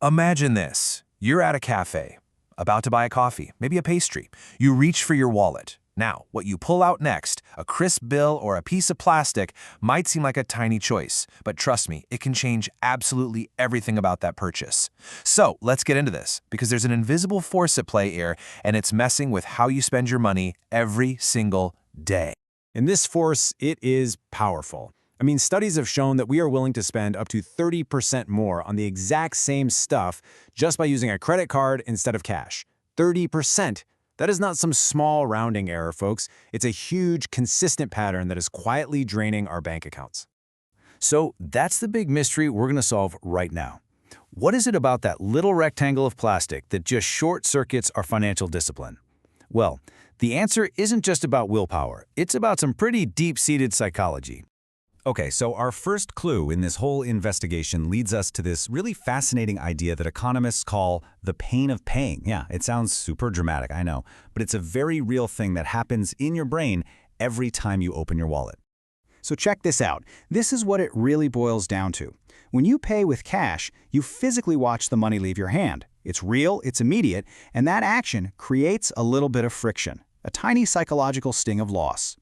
Imagine this. You're at a cafe, about to buy a coffee, maybe a pastry. You reach for your wallet. Now, what you pull out next, a crisp bill or a piece of plastic, might seem like a tiny choice, but trust me, it can change absolutely everything about that purchase. So, let's get into this, because there's an invisible force at play here, and it's messing with how you spend your money every single day. And this force, it is powerful. I mean, studies have shown that we are willing to spend up to 30% more on the exact same stuff just by using a credit card instead of cash. 30%. That is not some small rounding error, folks. It's a huge, consistent pattern that is quietly draining our bank accounts. So that's the big mystery we're going to solve right now. What is it about that little rectangle of plastic that just short-circuits our financial discipline? Well, the answer isn't just about willpower. It's about some pretty deep-seated psychology. Okay, so our first clue in this whole investigation leads us to this really fascinating idea that economists call the pain of paying. Yeah, it sounds super dramatic, I know, but it's a very real thing that happens in your brain every time you open your wallet. So check this out. This is what it really boils down to. When you pay with cash, you physically watch the money leave your hand. It's real, it's immediate, and that action creates a little bit of friction, a tiny psychological sting of loss.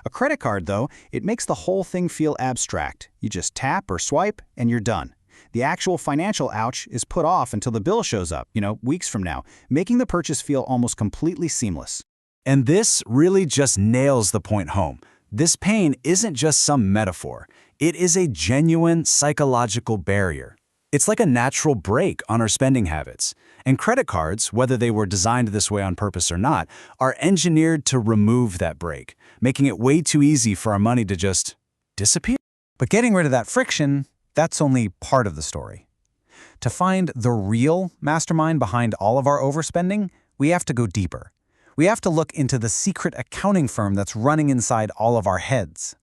A credit card, though, it makes the whole thing feel abstract. You just tap or swipe, and you're done. The actual financial ouch is put off until the bill shows up, weeks from now, making the purchase feel almost completely seamless. And this really just nails the point home. This pain isn't just some metaphor. It is a genuine psychological barrier. It's like a natural brake on our spending habits. And credit cards, whether they were designed this way on purpose or not, are engineered to remove that brake, making it way too easy for our money to just disappear. But getting rid of that friction, that's only part of the story. To find the real mastermind behind all of our overspending, we have to go deeper. We have to look into the secret accounting firm that's running inside all of our heads.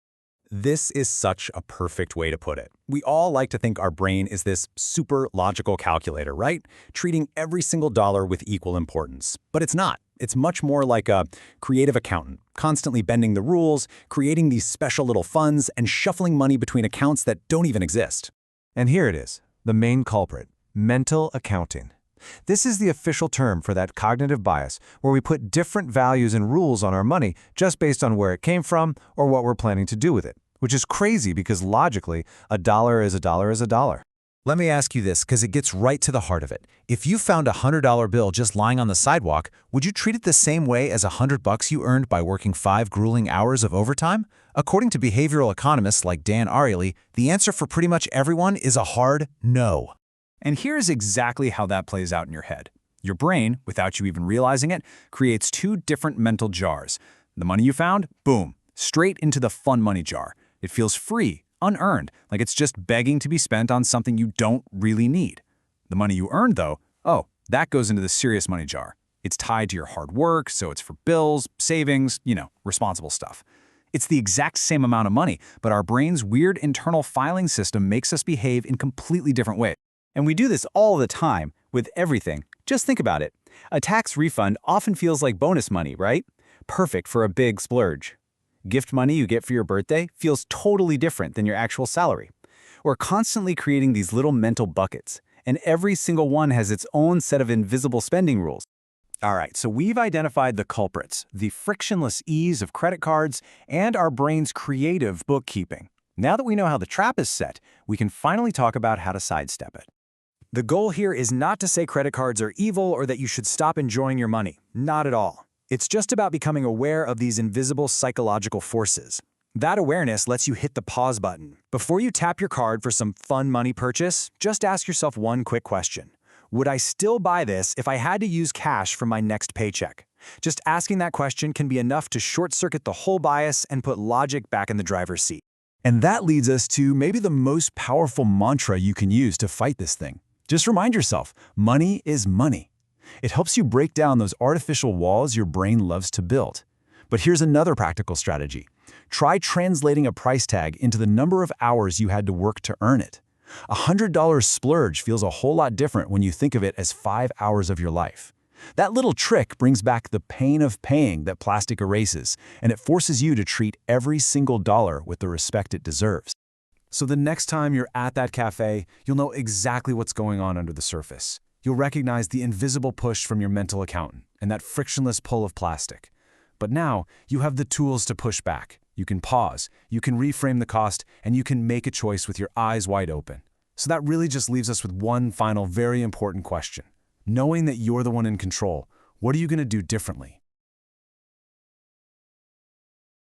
This is such a perfect way to put it. We all like to think our brain is this super logical calculator, right? Treating every single dollar with equal importance. But it's not. It's much more like a creative accountant, constantly bending the rules, creating these special little funds, and shuffling money between accounts that don't even exist. And here it is, the main culprit, mental accounting. This is the official term for that cognitive bias where we put different values and rules on our money just based on where it came from or what we're planning to do with it, which is crazy because logically, a dollar is a dollar is a dollar. Let me ask you this because it gets right to the heart of it. If you found a $100 bill just lying on the sidewalk, would you treat it the same way as $100 you earned by working 5 grueling hours of overtime? According to behavioral economists like Dan Ariely, the answer for pretty much everyone is a hard no. And here's exactly how that plays out in your head. Your brain, without you even realizing it, creates two different mental jars. The money you found, boom, straight into the fun money jar. It feels free, unearned, like it's just begging to be spent on something you don't really need. The money you earned, though, that goes into the serious money jar. It's tied to your hard work, so it's for bills, savings, responsible stuff. It's the exact same amount of money, but our brain's weird internal filing system makes us behave in completely different ways. And we do this all the time, with everything. Just think about it. A tax refund often feels like bonus money, right? Perfect for a big splurge. Gift money you get for your birthday feels totally different than your actual salary. We're constantly creating these little mental buckets, and every single one has its own set of invisible spending rules. All right, so we've identified the culprits, the frictionless ease of credit cards, and our brain's creative bookkeeping. Now that we know how the trap is set, we can finally talk about how to sidestep it. The goal here is not to say credit cards are evil or that you should stop enjoying your money. Not at all. It's just about becoming aware of these invisible psychological forces. That awareness lets you hit the pause button. Before you tap your card for some fun money purchase, just ask yourself one quick question. Would I still buy this if I had to use cash for my next paycheck? Just asking that question can be enough to short-circuit the whole bias and put logic back in the driver's seat. And that leads us to maybe the most powerful mantra you can use to fight this thing. Just remind yourself, money is money. It helps you break down those artificial walls your brain loves to build. But here's another practical strategy. Try translating a price tag into the number of hours you had to work to earn it. A $100 splurge feels a whole lot different when you think of it as 5 hours of your life. That little trick brings back the pain of paying that plastic erases, and it forces you to treat every single dollar with the respect it deserves. So the next time you're at that cafe, you'll know exactly what's going on under the surface. You'll recognize the invisible push from your mental accountant and that frictionless pull of plastic. But now, you have the tools to push back. You can pause, you can reframe the cost, and you can make a choice with your eyes wide open. So that really just leaves us with one final very important question. Knowing that you're the one in control, what are you going to do differently?